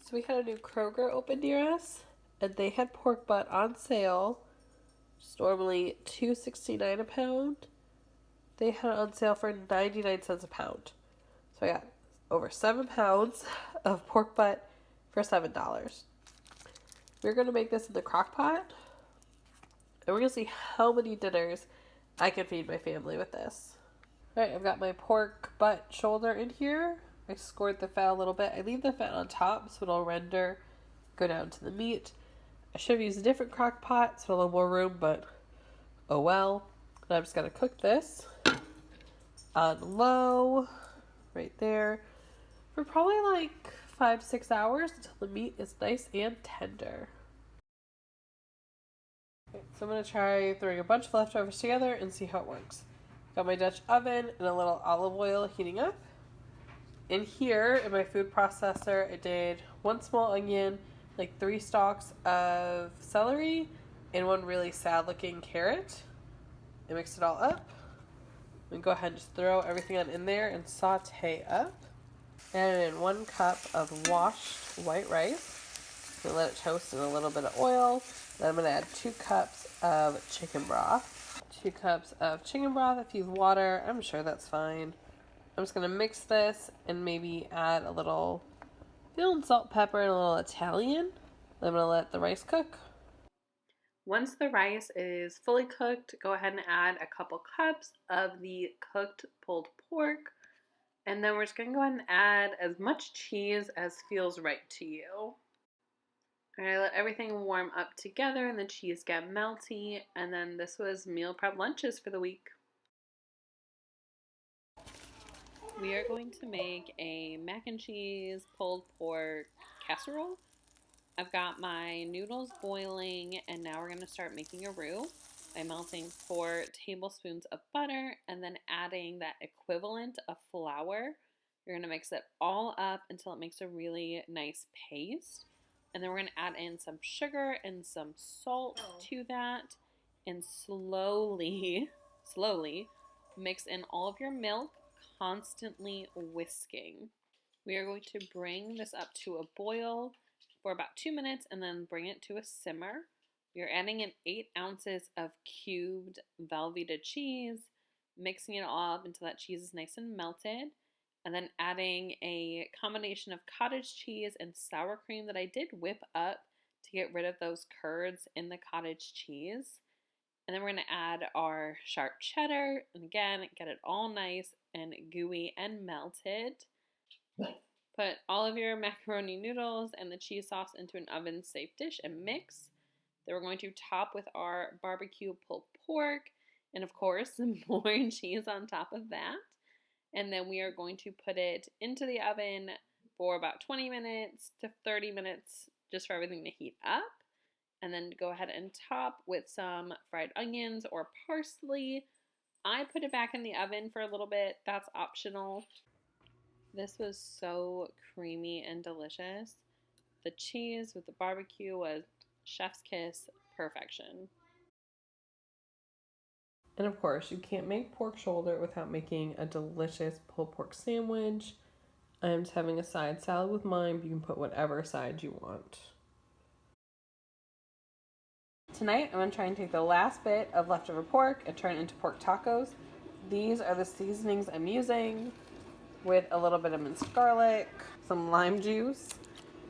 So we had a new Kroger open near us, and they had pork butt on sale. It's normally $2.69 a pound. They had it on sale for 99 cents a pound. So I got over 7 pounds of pork butt for $7. We're going to make this in the crock pot, and we're going to see how many dinners I can feed my family with this. Alright, I've got my pork butt shoulder in here. I scored the fat a little bit. I leave the fat on top so it'll render, go down to the meat. I should have used a different crock pot so a little more room, but oh well. And I'm just going to cook this on low, right there, for probably like 5 to 6 hours until the meat is nice and tender. Okay, so I'm going to try throwing a bunch of leftovers together and see how it works. Got my Dutch oven and a little olive oil heating up. In here, in my food processor, I did 1 small onion, like 3 stalks of celery, and 1 really sad looking carrot. I mixed it all up. And go ahead and just throw everything on in there and saute up. Add in 1 cup of washed white rice. So let it toast in a little bit of oil. Then I'm going to add 2 cups of chicken broth. 2 cups of chicken broth. If you have water, I'm sure that's fine. I'm just going to mix this and maybe add a little salt, pepper, and a little Italian. I'm going to let the rice cook. Once the rice is fully cooked, go ahead and add a couple cups of the cooked pulled pork. And then we're just going to go ahead and add as much cheese as feels right to you. Alright, let everything warm up together and the cheese get melty. And then this was meal prep lunches for the week. We are going to make a mac and cheese pulled pork casserole. I've got my noodles boiling, and now we're going to start making a roux by melting 4 tablespoons of butter and then adding that equivalent of flour. You're going to mix it all up until it makes a really nice paste. And then we're going to add in some sugar and some salt to that, and slowly mix in all of your milk, constantly whisking. We are going to bring this up to a boil for about 2 minutes and then bring it to a simmer. You're adding in 8 ounces of cubed Velveeta cheese, mixing it all up until that cheese is nice and melted, and then adding a combination of cottage cheese and sour cream that I did whip up to get rid of those curds in the cottage cheese. And then we're going to add our sharp cheddar, and again, get it all nice and gooey and melted. Put all of your macaroni noodles and the cheese sauce into an oven-safe dish and mix. Then we're going to top with our barbecue pulled pork, and of course, some more cheese on top of that. And then we are going to put it into the oven for about 20 minutes to 30 minutes, just for everything to heat up. And then go ahead and top with some fried onions or parsley. I put it back in the oven for a little bit. That's optional. This was so creamy and delicious. The cheese with the barbecue was chef's kiss perfection. And of course, you can't make pork shoulder without making a delicious pulled pork sandwich. I'm just having a side salad with mine, but you can put whatever side you want. Tonight, I'm going to try and take the last bit of leftover pork and turn it into pork tacos. These are the seasonings I'm using, with a little bit of minced garlic, some lime juice,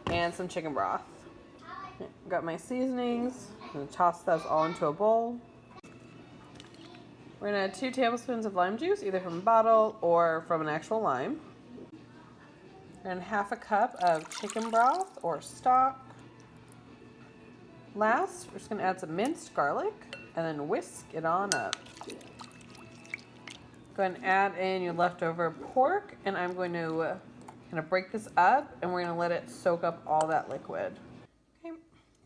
and some chicken broth. Got my seasonings. I'm going to toss those all into a bowl. We're going to add 2 tablespoons of lime juice, either from a bottle or from an actual lime. And half a cup of chicken broth or stock. Last, we're just going to add some minced garlic and then whisk it on up. Go ahead and add in your leftover pork, and I'm going to kind of break this up, and we're going to let it soak up all that liquid. Okay,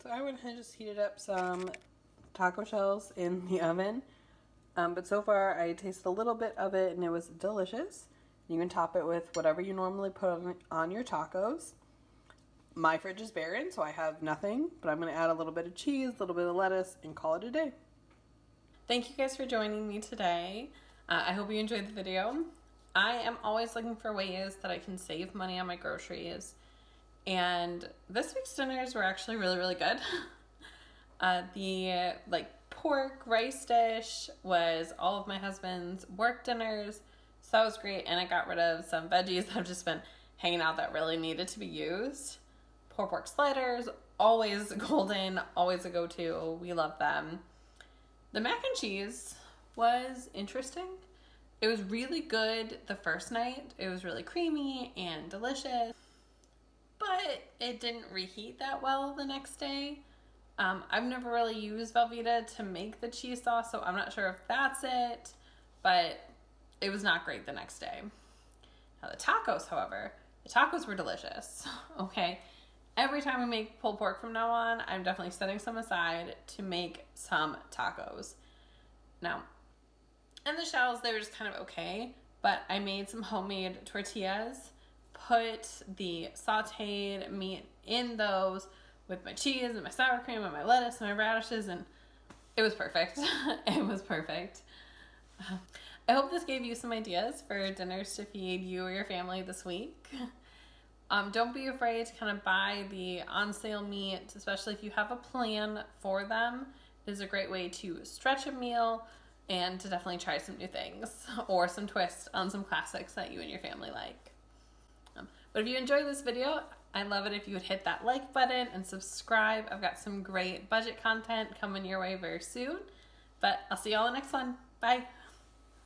so I went ahead and just heated up some taco shells in the oven, but so far I tasted a little bit of it, and it was delicious. You can top it with whatever you normally put on your tacos. My fridge is barren, so I have nothing, but I'm going to add a little bit of cheese, a little bit of lettuce, and call it a day. Thank you guys for joining me today. I hope you enjoyed the video. I am always looking for ways that I can save money on my groceries. And this week's dinners were actually really, really good. The pork rice dish was all of my husband's work dinners. So that was great. And I got rid of some veggies that have just been hanging out that really needed to be used. Pulled pork sliders, always golden, always a go-to. We love them. The mac and cheese was interesting. It was really good the first night. It was really creamy and delicious, but it didn't reheat that well the next day. I've never really used Velveeta to make the cheese sauce, so I'm not sure if that's it, but it was not great the next day. Now the tacos, however, the tacos were delicious. Okay, every time we make pulled pork from now on, I'm definitely setting some aside to make some tacos. Now, in the shells, they were just kind of okay, but I made some homemade tortillas, put the sauteed meat in those with my cheese and my sour cream and my lettuce and my radishes, and it was perfect. It was perfect. I hope this gave you some ideas for dinners to feed you or your family this week. Don't be afraid to kind of buy the on sale meat, especially if you have a plan for them. It is a great way to stretch a meal and to definitely try some new things or some twists on some classics that you and your family like. But if you enjoyed this video, I'd love it if you would hit that like button and subscribe. I've got some great budget content coming your way very soon. But I'll see you all in the next one. Bye.